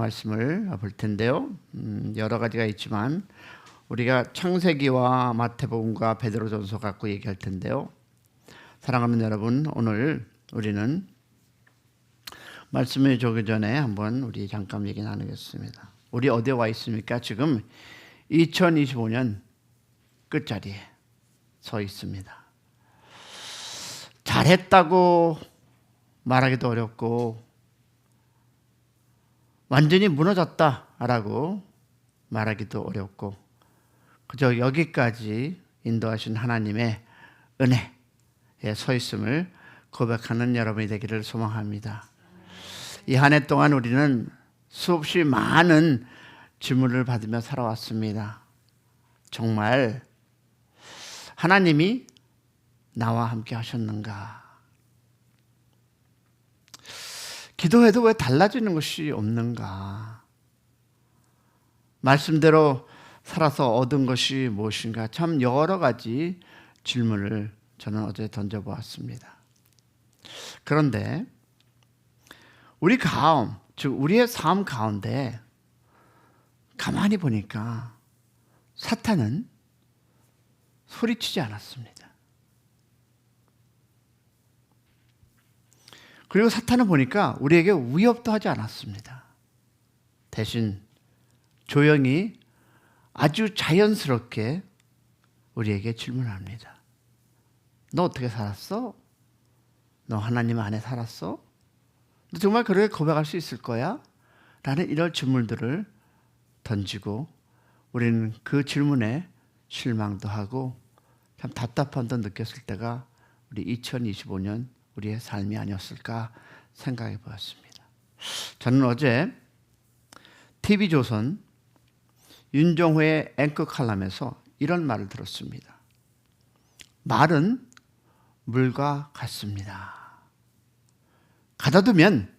말씀을 볼 텐데요. 여러 가지가 있지만 우리가 창세기와 마태복음과 베드로전서 갖고 얘기할 텐데요. 사랑하는 여러분, 오늘 우리는 말씀을 주기 전에 한번 우리 잠깐 얘기 나누겠습니다. 우리 어디에 와 있습니까? 지금 2025년 끝자리에 서 있습니다. 잘했다고 말하기도 어렵고 완전히 무너졌다라고 말하기도 어렵고 그저 여기까지 인도하신 하나님의 은혜에 서 있음을 고백하는 여러분이 되기를 소망합니다. 이 한 해 동안 우리는 수없이 많은 질문을 받으며 살아왔습니다. 정말 하나님이 나와 함께 하셨는가? 기도해도 왜 달라지는 것이 없는가? 말씀대로 살아서 얻은 것이 무엇인가? 참 여러 가지 질문을 저는 어제 던져보았습니다. 그런데 우리 즉 우리의 삶 가운데 가만히 보니까 사탄은 소리치지 않았습니다. 그리고 사탄은 보니까 우리에게 위협도 하지 않았습니다. 대신 조용히 아주 자연스럽게 우리에게 질문합니다. 너 어떻게 살았어? 너 하나님 안에 살았어? 너 정말 그렇게 고백할 수 있을 거야? 라는 이런 질문들을 던지고 우리는 그 질문에 실망도 하고 참 답답함도 느꼈을 때가 우리 2025년 우리의 삶이 아니었을까 생각해 보았습니다. 저는 어제 TV조선 윤정호의 앵커 칼럼에서 이런 말을 들었습니다. 말은 물과 같습니다. 가다두면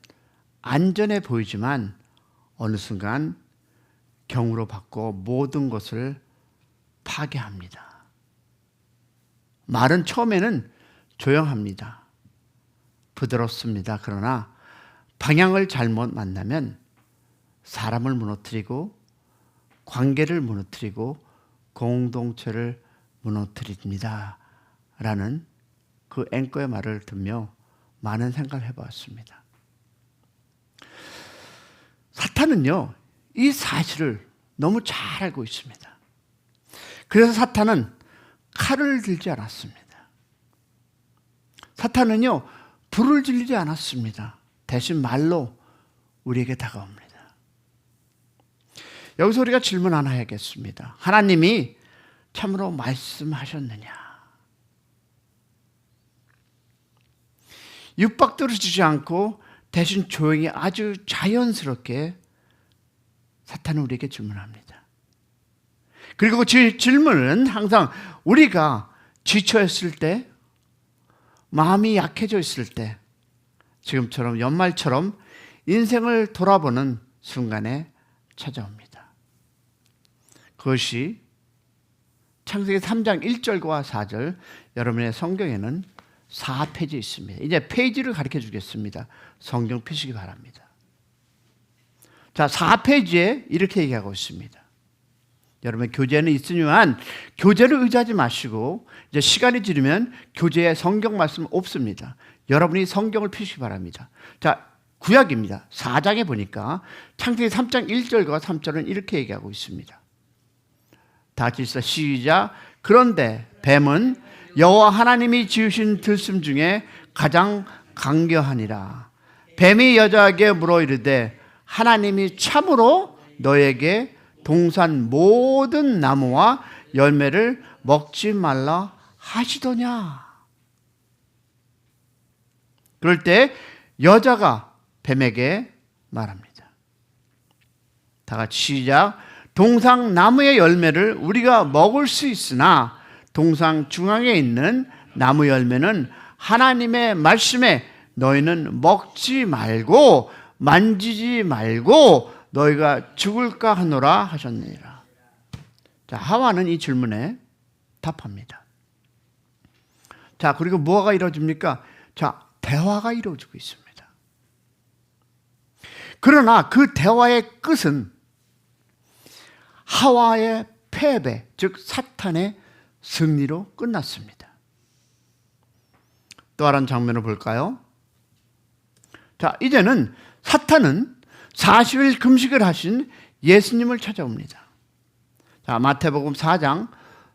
안전해 보이지만 어느 순간 경으로 바꿔 모든 것을 파괴합니다. 말은 처음에는 조용합니다. 부드럽습니다. 그러나 방향을 잘못 만나면 사람을 무너뜨리고 관계를 무너뜨리고 공동체를 무너뜨립니다. 라는 그 앵커의 말을 듣며 많은 생각을 해보았습니다. 사탄은요, 이 사실을 너무 잘 알고 있습니다. 그래서 사탄은 칼을 들지 않았습니다. 사탄은요, 불을 질리지 않았습니다. 대신 말로 우리에게 다가옵니다. 여기서 우리가 질문 하나 해야겠습니다. 하나님이 참으로 말씀하셨느냐? 육박도를 주지 않고 대신 조용히 아주 자연스럽게 사탄은 우리에게 질문합니다. 그리고 그 질문은 항상 우리가 지쳐있을 때, 마음이 약해져 있을 때, 지금처럼 연말처럼 인생을 돌아보는 순간에 찾아옵니다. 그것이 창세기 3장 1절과 4절, 여러분의 성경에는 4페이지 있습니다. 이제 페이지를 가르쳐 주겠습니다. 성경 펴시기 바랍니다. 자, 4페이지에 이렇게 얘기하고 있습니다. 여러분 교재는 있으지만 교재를 의지하지 마시고 이제 시간이 지르면 교재에 성경 말씀 없습니다. 여러분이 성경을 펴시기 바랍니다. 자, 구약입니다. 4장에 보니까 창세기 3장 1절과 3절은 이렇게 얘기하고 있습니다. 다 같이 시작. 그런데 뱀은 여호와 하나님이 지으신 들짐 중에 가장 강교하니라. 뱀이 여자에게 물어 이르되 하나님이 참으로 너에게 동산 모든 나무와 열매를 먹지 말라 하시더냐. 그럴 때 여자가 뱀에게 말합니다. 다 같이 시작. 동산 나무의 열매를 우리가 먹을 수 있으나 동산 중앙에 있는 나무 열매는 하나님의 말씀에 너희는 먹지 말고 만지지 말고 너희가 죽을까 하노라 하셨느니라. 자, 하와는 이 질문에 답합니다. 자, 그리고 뭐가 이루어집니까? 자, 대화가 이루어지고 있습니다. 그러나 그 대화의 끝은 하와의 패배, 즉 사탄의 승리로 끝났습니다. 또 다른 장면을 볼까요? 자, 이제는 사탄은 40일 금식을 하신 예수님을 찾아옵니다. 자, 마태복음 4장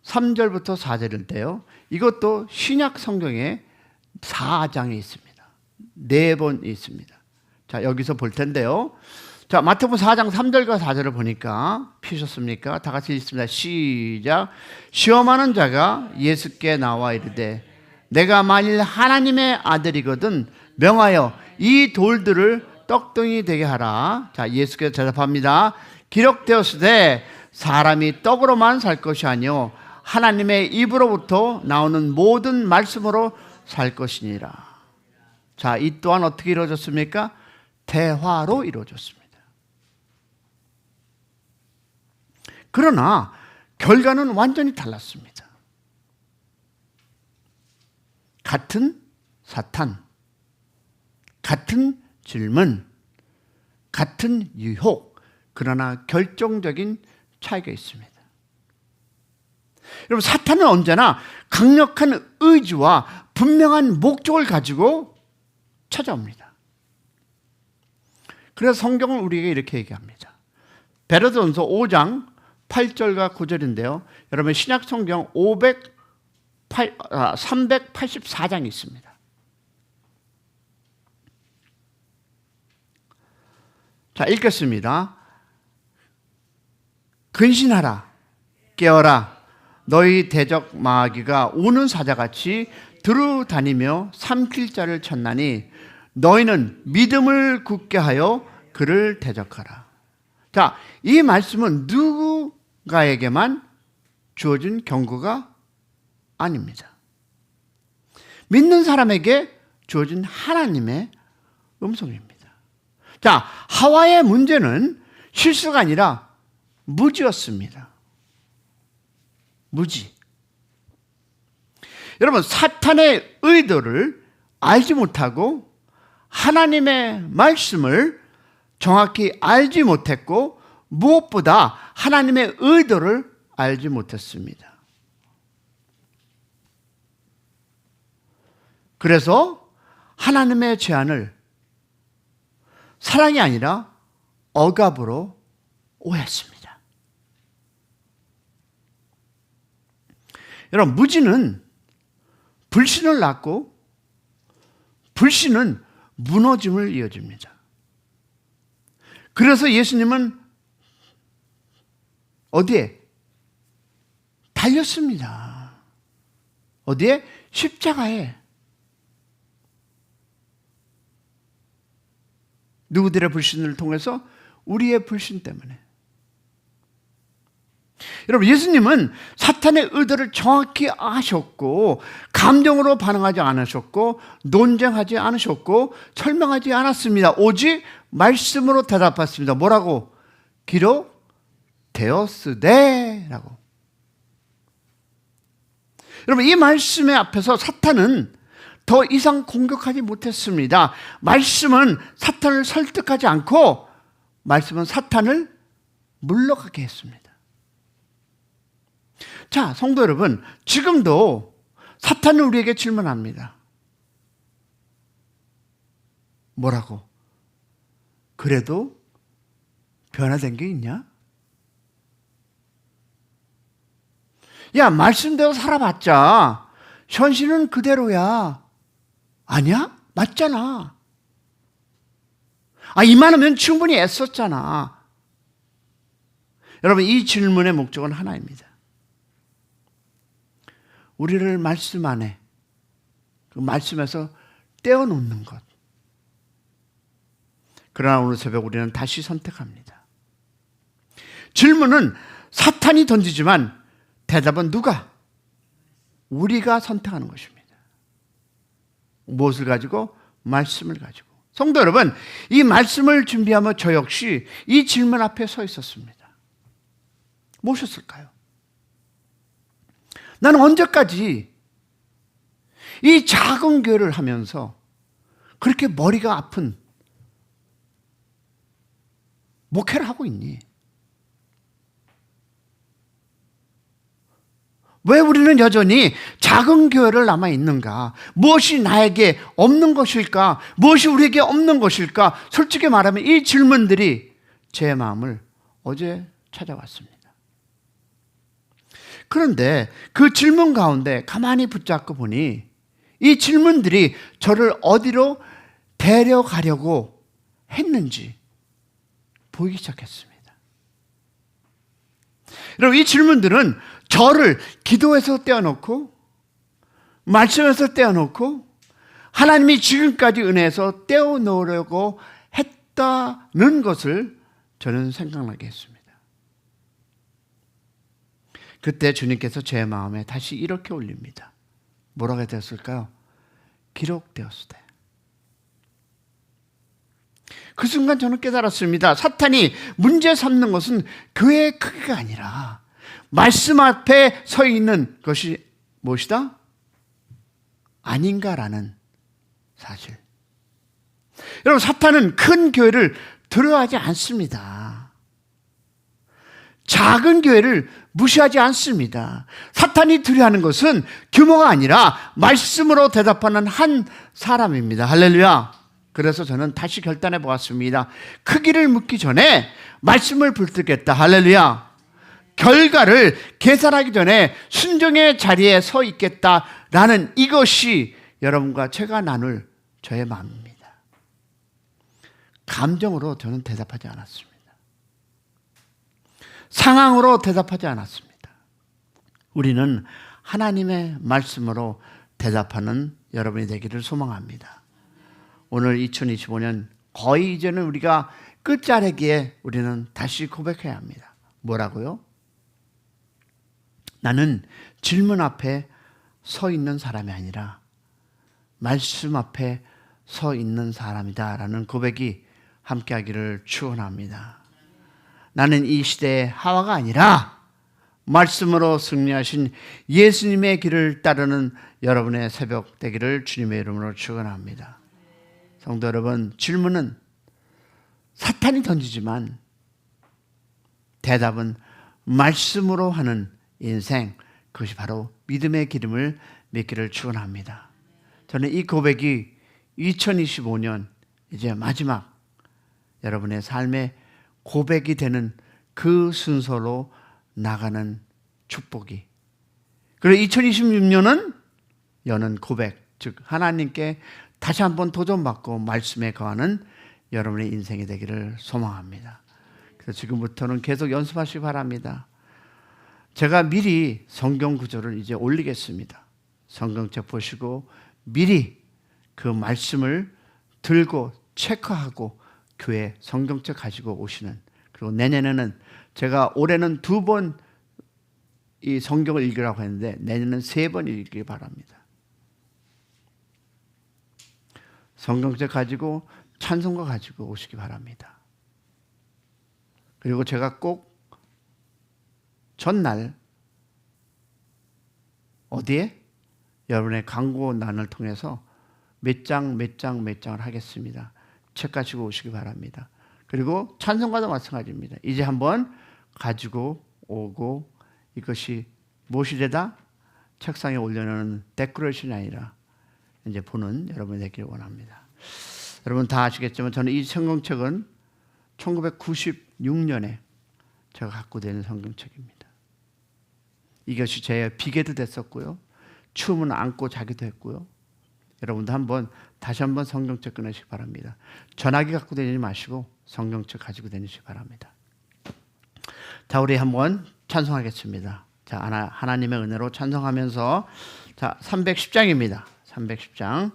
3절부터 4절인데요. 이것도 신약 성경의 4장에 있습니다. 4번 있습니다. 자, 여기서 볼 텐데요. 자, 마태복음 4장 3절과 4절을 보니까 피셨습니까? 다 같이 읽습니다. 시작. 시험하는 자가 예수께 나와 이르되 내가 만일 하나님의 아들이거든 명하여 이 돌들을 떡덩이 되게 하라. 자, 예수께서 대답합니다. 기록되었으되 사람이 떡으로만 살 것이 아니요 하나님의 입으로부터 나오는 모든 말씀으로 살 것이니라. 자, 이 또한 어떻게 이루어졌습니까? 대화로 이루어졌습니다. 그러나 결과는 완전히 달랐습니다. 같은 사탄, 같은 질문, 같은 유혹, 그러나 결정적인 차이가 있습니다. 여러분, 사탄은 언제나 강력한 의지와 분명한 목적을 가지고 찾아옵니다. 그래서 성경은 우리에게 이렇게 얘기합니다. 베드로전서 5장 8절과 9절인데요. 여러분 신약 성경 384장이 있습니다. 자, 읽겠습니다. 근신하라, 깨어라. 너희 대적 마귀가 우는 사자같이 두루다니며 삼킬 자를 찾나니 너희는 믿음을 굳게 하여 그를 대적하라. 자, 이 말씀은 누구가에게만 주어진 경고가 아닙니다. 믿는 사람에게 주어진 하나님의 음성입니다. 자, 하와의 문제는 실수가 아니라 무지였습니다. 무지. 여러분, 사탄의 의도를 알지 못하고 하나님의 말씀을 정확히 알지 못했고 무엇보다 하나님의 의도를 알지 못했습니다. 그래서 하나님의 제안을 사랑이 아니라 억압으로 오해했습니다. 여러분, 무지는 불신을 낳고 불신은 무너짐을 이어집니다. 그래서 예수님은 어디에? 달렸습니다. 어디에? 십자가에. 누구들의 불신을 통해서? 우리의 불신 때문에. 여러분, 예수님은 사탄의 의도를 정확히 아셨고 감정으로 반응하지 않으셨고 논쟁하지 않으셨고 설명하지 않았습니다. 오직 말씀으로 대답했습니다. 뭐라고? 기록되었으되 라고. 여러분, 이 말씀의 앞에서 사탄은 더 이상 공격하지 못했습니다. 말씀은 사탄을 설득하지 않고 말씀은 사탄을 물러가게 했습니다. 자, 성도 여러분, 지금도 사탄은 우리에게 질문합니다. 뭐라고? 그래도 변화된 게 있냐? 야, 말씀대로 살아봤자 현실은 그대로야. 아니야? 맞잖아. 이만하면 충분히 애썼잖아. 여러분, 이 질문의 목적은 하나입니다. 우리를 말씀 안에, 그 말씀에서 떼어놓는 것. 그러나 오늘 새벽 우리는 다시 선택합니다. 질문은 사탄이 던지지만 대답은 누가? 우리가 선택하는 것입니다. 무엇을 가지고? 말씀을 가지고. 성도 여러분, 이 말씀을 준비하며 저 역시 이 질문 앞에 서 있었습니다. 무엇이었을까요? 나는 언제까지 이 작은 교회를 하면서 그렇게 머리가 아픈 목회를 하고 있니? 왜 우리는 여전히 작은 교회를 남아 있는가? 무엇이 나에게 없는 것일까? 무엇이 우리에게 없는 것일까? 솔직히 말하면 이 질문들이 제 마음을 어제 찾아왔습니다. 그런데 그 질문 가운데 가만히 붙잡고 보니 이 질문들이 저를 어디로 데려가려고 했는지 보이기 시작했습니다. 여러분, 이 질문들은 저를 기도에서 떼어놓고 말씀에서 떼어놓고 하나님이 지금까지 은혜에서 떼어놓으려고 했다는 것을 저는 생각나게 했습니다. 그때 주님께서 제 마음에 다시 이렇게 올립니다. 뭐라고 되었을까요? 기록되었으되. 그 순간 저는 깨달았습니다. 사탄이 문제 삼는 것은 교회의 크기가 아니라 말씀 앞에 서 있는 것이 무엇이다? 아닌가라는 사실. 여러분, 사탄은 큰 교회를 두려워하지 않습니다. 작은 교회를 무시하지 않습니다. 사탄이 두려워하는 것은 규모가 아니라 말씀으로 대답하는 한 사람입니다. 할렐루야. 그래서 저는 다시 결단해 보았습니다. 크기를 묻기 전에 말씀을 붙들겠다. 할렐루야. 결과를 계산하기 전에 순종의 자리에 서 있겠다라는 이것이 여러분과 제가 나눌 저의 마음입니다. 감정으로 저는 대답하지 않았습니다. 상황으로 대답하지 않았습니다. 우리는 하나님의 말씀으로 대답하는 여러분이 되기를 소망합니다. 오늘 2025년 거의 이제는 우리가 끝자락에 우리는 다시 고백해야 합니다. 뭐라고요? 나는 질문 앞에 서 있는 사람이 아니라 말씀 앞에 서 있는 사람이다 라는 고백이 함께하기를 축원합니다. 나는 이 시대의 하와가 아니라 말씀으로 승리하신 예수님의 길을 따르는 여러분의 새벽 되기를 주님의 이름으로 축원합니다. 성도 여러분, 질문은 사탄이 던지지만 대답은 말씀으로 하는 인생, 그것이 바로 믿음의 기름을 믿기를 축원합니다. 저는 이 고백이 2025년 이제 마지막 여러분의 삶의 고백이 되는 그 순서로 나가는 축복이, 그리고 2026년은 여는 고백, 즉 하나님께 다시 한번 도전받고 말씀에 거하는 여러분의 인생이 되기를 소망합니다. 그래서 지금부터는 계속 연습하시기 바랍니다. 제가 미리 성경 구절을 이제 올리겠습니다. 성경책 보시고 미리 그 말씀을 들고 체크하고 교회 성경책 가지고 오시는, 그리고 내년에는 제가 올해는 2번 이 성경을 읽으라고 했는데 내년에는 3번 읽기 바랍니다. 성경책 가지고 찬송가 가지고 오시기 바랍니다. 그리고 제가 꼭 전날 어디에? 여러분의 광고란을 통해서 몇 장을 하겠습니다. 책 가지고 오시기 바랍니다. 그리고 찬송가도 마찬가지입니다. 이제 한번 가지고 오고, 이것이 무엇이 되다? 책상에 올려놓은 데코레이션이 아니라 이제 보는 여러분이 되기를 원합니다. 여러분 다 아시겠지만 저는 이 성경책은 1996년에 제가 갖고 다니는 성경책입니다. 이것이 제 비계도 됐었고요. 추우면 안고 자기도 했고요. 여러분도 다시 한번 성경책 꺼내시기 바랍니다. 전화기 갖고 다니지 마시고 성경책 가지고 다니시기 바랍니다. 자, 우리 한번 찬송하겠습니다. 자, 하나님의 은혜로 찬송하면서, 자, 310장입니다. 310장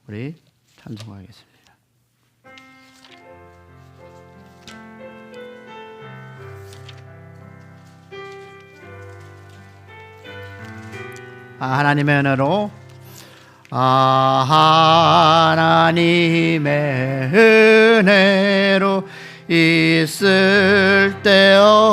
우리 찬송하겠습니다. 하나님의 은혜로, 하나님의 은혜로 있을 때요